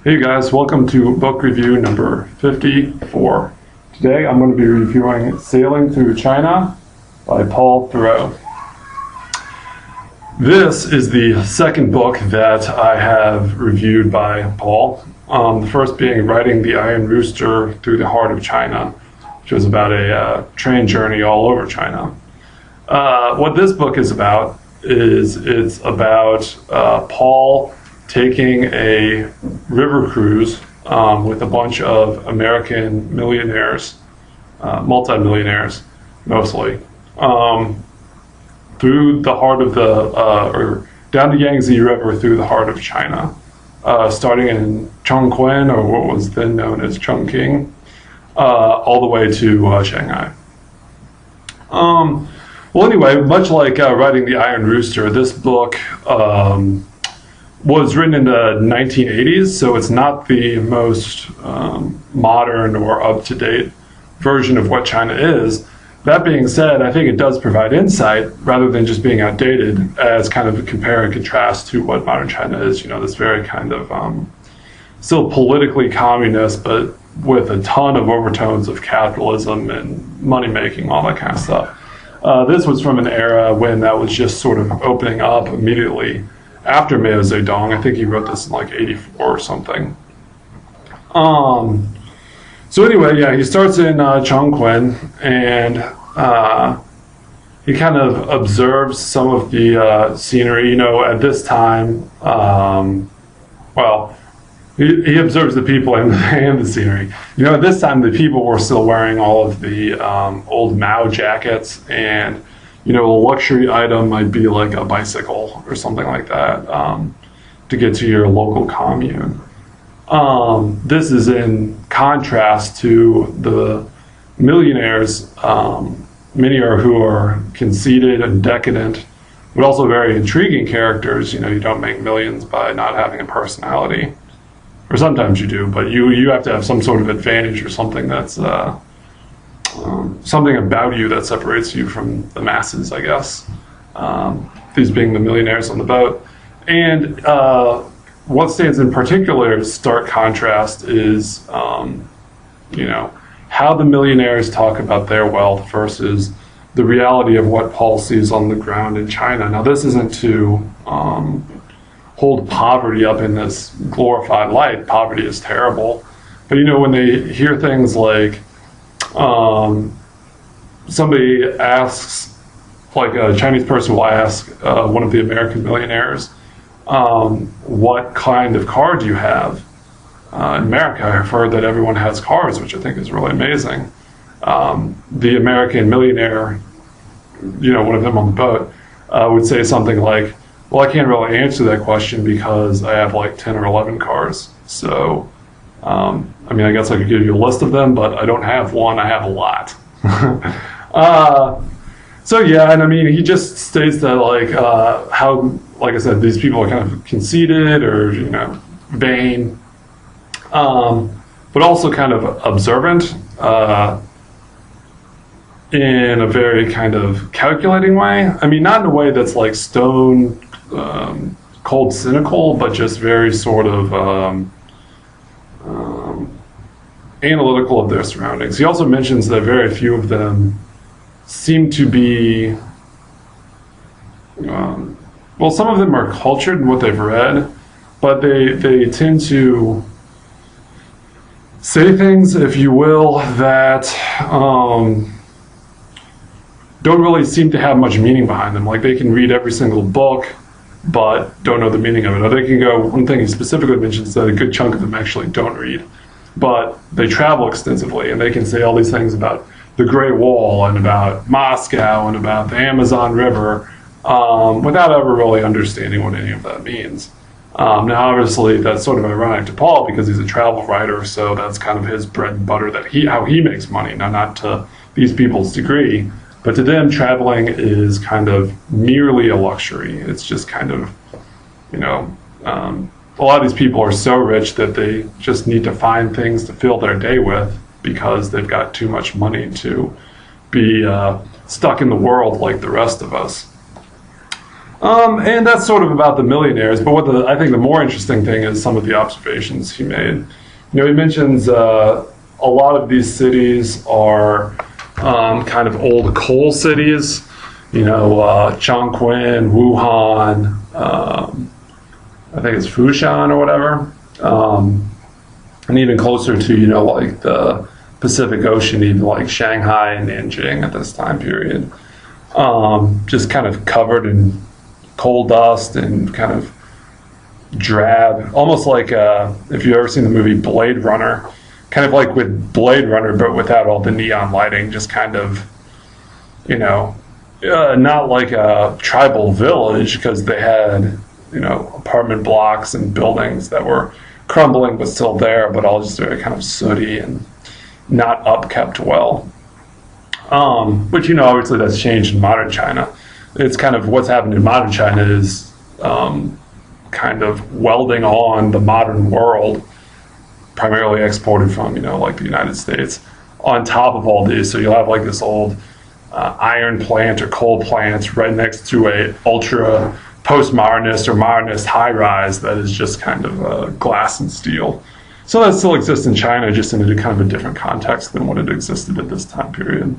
Hey guys, welcome to book review number 54. Today I'm going to be reviewing Sailing Through China by Paul Theroux. This is the second book that I have reviewed by Paul. The first being Riding the Iron Rooster Through the Heart of China, which was about a train journey all over China. What this book is about is it's about Paul taking a river cruise with a bunch of American millionaires, multi-millionaires mostly, through the heart of or down the Yangtze River through the heart of China, starting in Chongqing, or what was then known as Chongqing, all the way to Shanghai. Well, anyway, much like Riding the Iron Rooster, this book was written in the 1980s, so it's not the most modern or up-to-date version of what China is. That being said, I think it does provide insight rather than just being outdated, as kind of a compare and contrast to what modern China is. You know, this very kind of still politically communist, but with a ton of overtones of capitalism and money-making, all that kind of stuff. This was from an era when that was just sort of opening up immediately after Mao Zedong. I think he wrote this in like 84 or something. So anyway, yeah, he starts in Chongqing, and he kind of observes some of the scenery. You know, at this time, he observes the people and the scenery. You know, at this time, the people were still wearing all of the old Mao jackets, and you know, a luxury item might be like a bicycle or something like that to get to your local commune. This is in contrast to the millionaires, many are who are conceited and decadent, but also very intriguing characters. You know, you don't make millions by not having a personality. Or sometimes you do, but you have to have some sort of advantage or something that's something about you that separates you from the masses, I guess. These being the millionaires on the boat. And what stands in particular stark contrast is, you know, how the millionaires talk about their wealth versus the reality of what Paul sees on the ground in China. Now, this isn't to hold poverty up in this glorified light. Poverty is terrible. But, you know, when they hear things like, somebody asks, like a Chinese person will ask one of the American millionaires, what kind of car do you have? In America, I've heard that everyone has cars, which I think is really amazing. The American millionaire, you know, one of them on the boat, would say something like, well, I can't really answer that question because I have like 10 or 11 cars. So, I mean, I guess I could give you a list of them, but I don't have one, I have a lot. So yeah, and I mean, he just states that like how, like I said, these people are kind of conceited or, you know, vain, but also kind of observant in a very kind of calculating way. I mean, not in a way that's like stone cold cynical, but just very sort of analytical of their surroundings. He also mentions that very few of them seem to be, well, some of them are cultured in what they've read, but they tend to say things, if you will, that don't really seem to have much meaning behind them. Like, they can read every single book, but don't know the meaning of it. Or they can go, one thing he specifically mentions is that a good chunk of them actually don't read, but they travel extensively, and they can say all these things about the Great Wall and about Moscow and about the Amazon River without ever really understanding what any of that means. Now, obviously, that's sort of ironic to Paul because he's a travel writer, so that's kind of his bread and butter, how he makes money. Now, not to these people's degree, but to them, traveling is kind of merely a luxury. It's just kind of, you know, a lot of these people are so rich that they just need to find things to fill their day with because they've got too much money to be stuck in the world like the rest of us. And that's sort of about the millionaires. But I think the more interesting thing is some of the observations he made. He mentions a lot of these cities are kind of old coal cities. Chongqing, Wuhan, I think it's Fushan or whatever, and even closer to like the Pacific Ocean, even like Shanghai and Nanjing at this time period, just kind of covered in coal dust and kind of drab, almost like if you've ever seen the movie Blade Runner, kind of like with Blade Runner but without all the neon lighting, just kind of not like a tribal village, because they had apartment blocks and buildings that were crumbling but still there, but all just very kind of sooty and not upkept well. But obviously that's changed in modern China. It's kind of what's happened in modern China is kind of welding on the modern world, primarily exported from like the United States, on top of all these. So you'll have like this old iron plant or coal plant right next to a ultra postmodernist or modernist high-rise that is just kind of glass and steel. So that still exists in China, just in a kind of a different context than what it existed at this time period.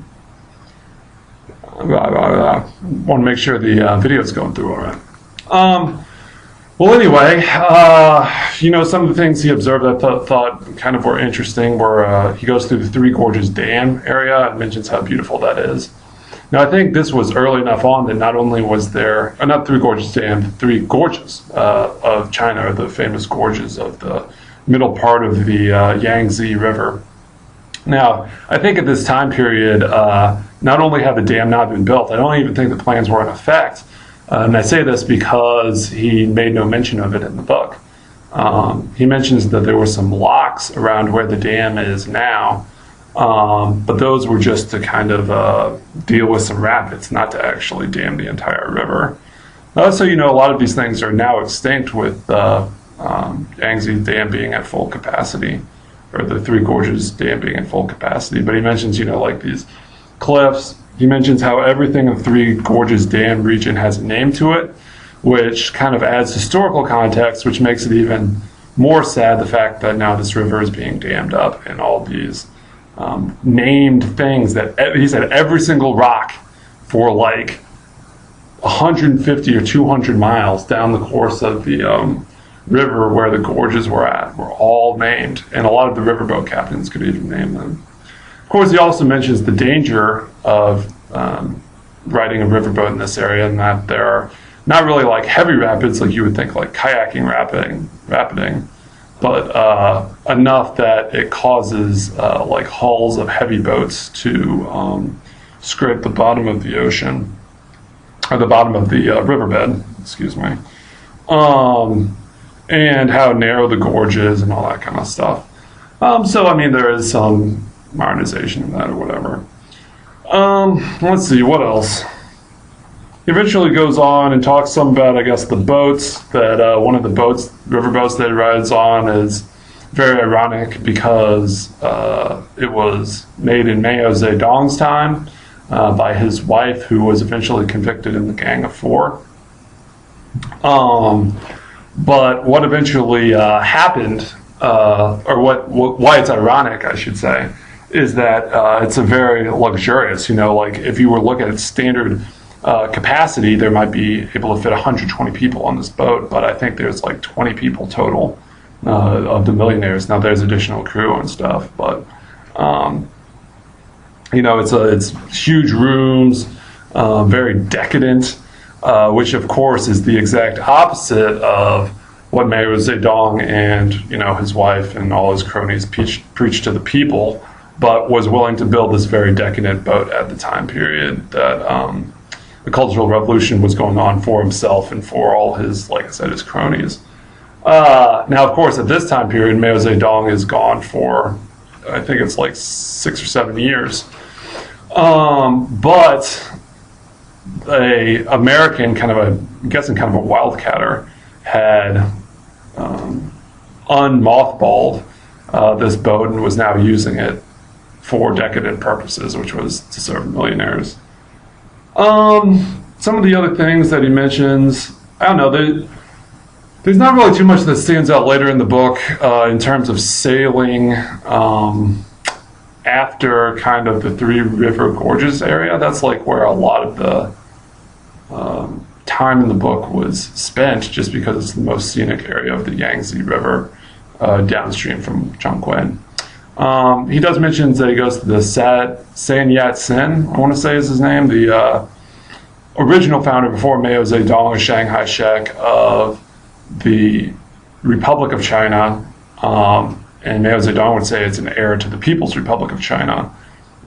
Want to make sure the video's going through all right. Well, anyway, some of the things he observed I thought kind of were interesting were he goes through the Three Gorges Dam area and mentions how beautiful that is. Now, I think this was early enough on that not only was there, not Three Gorges Dam, the Three Gorges of China, or the famous gorges of the middle part of the Yangtze River. Now, I think at this time period, not only had the dam not been built, I don't even think the plans were in effect. And I say this because he made no mention of it in the book. He mentions that there were some locks around where the dam is now, but those were just to kind of deal with some rapids, not to actually dam the entire river. So, a lot of these things are now extinct with Yangtze Dam being at full capacity, or the Three Gorges Dam being at full capacity. But he mentions, like these cliffs. He mentions how everything in the Three Gorges Dam region has a name to it, which kind of adds historical context, which makes it even more sad, the fact that now this river is being dammed up, and all these named things that he said every single rock for like 150 or 200 miles down the course of the river where the gorges were at were all named, and a lot of the riverboat captains could even name them. Of course, he also mentions the danger of riding a riverboat in this area, and that there are not really like heavy rapids like you would think, like kayaking rapiding, but enough that it causes like hulls of heavy boats to scrape the bottom of the ocean, or the bottom of the riverbed, excuse me, and how narrow the gorge is and all that kind of stuff. So, I mean, there is some modernization of that or whatever. Let's see, what else? He eventually goes on and talks some about, I guess, the boats, that one of the riverboats that he rides on is very ironic because it was made in Mao Zedong's time by his wife, who was eventually convicted in the Gang of Four. But what eventually happened, or why it's ironic, I should say, is that it's a very luxurious, like if you were to look at its standard capacity, there might be able to fit 120 people on this boat, but I think there's like 20 people total of the millionaires. Now there's additional crew and stuff, but it's huge rooms, very decadent, which of course is the exact opposite of what Mao Zedong and his wife and all his cronies preached to the people, but was willing to build this very decadent boat at the time period that the Cultural Revolution was going on for himself and for all his, like I said, his cronies. Now, of course, at this time period, Mao Zedong is gone for, I think it's like 6 or 7 years. But a American I'm guessing kind of a wildcatter, had unmothballed this boat and was now using it for decadent purposes, which was to serve millionaires. So some of the other things that he mentions, I don't know, there's not really too much that stands out later in the book in terms of sailing after kind of the Three River Gorges area. That's like where a lot of the time in the book was spent, just because it's the most scenic area of the Yangtze River downstream from Chongqing. He does mention that he goes to the San Yat-sen, I want to say is his name, the original founder before Mao Zedong or Chiang Kai-shek of the Republic of China, and Mao Zedong would say it's an heir to the People's Republic of China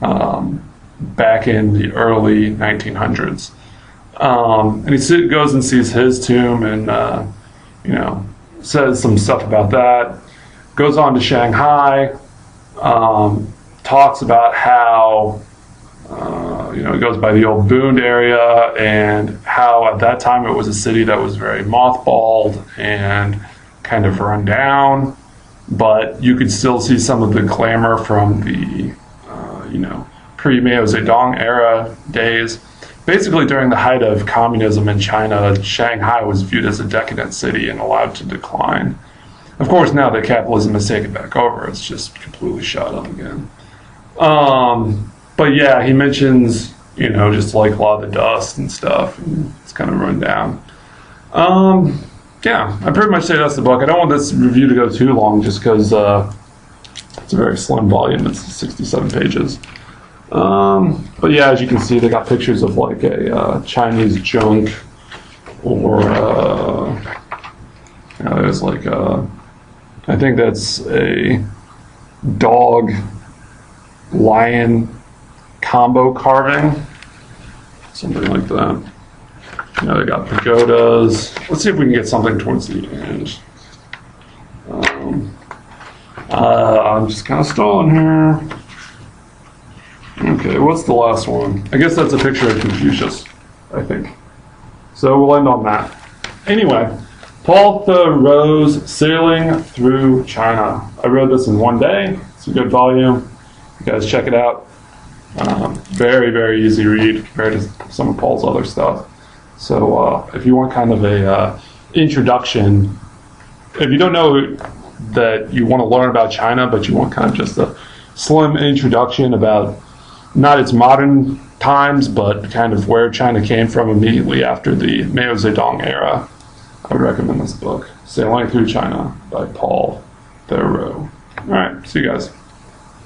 back in the early 1900s. And he goes and sees his tomb and, says some stuff about that. Goes on to Shanghai, talks about how, it goes by the old Bund area and how at that time it was a city that was very mothballed and kind of run down, but you could still see some of the glamour from the, pre-Mao Zedong era days. Basically, during the height of communism in China, Shanghai was viewed as a decadent city and allowed to decline. Of course, now that capitalism has taken back over, it's just completely shot up again. But yeah, he mentions, just like a lot of the dust and stuff, and it's kind of run down. Yeah, I pretty much say that's the book. I don't want this review to go too long just because it's a very slim volume. It's 67 pages. But yeah, as you can see, they got pictures of like a Chinese junk, or there's like I think that's a dog lion combo carving, something like that. They got pagodas. Let's see if we can get something towards the end. I'm just kind of stalling here. Okay, what's the last one? I guess that's a picture of Confucius, I think. So we'll end on that. Anyway, Paul Theroux, Sailing Through China. I wrote this in one day. It's a good volume. You guys check it out. Very, very easy read compared to some of Paul's other stuff. So if you want kind of a introduction, if you don't know that you want to learn about China, but you want kind of just a slim introduction about not its modern times, but kind of where China came from immediately after the Mao Zedong era, I would recommend this book, Sailing Through China by Paul Theroux. All right, see you guys.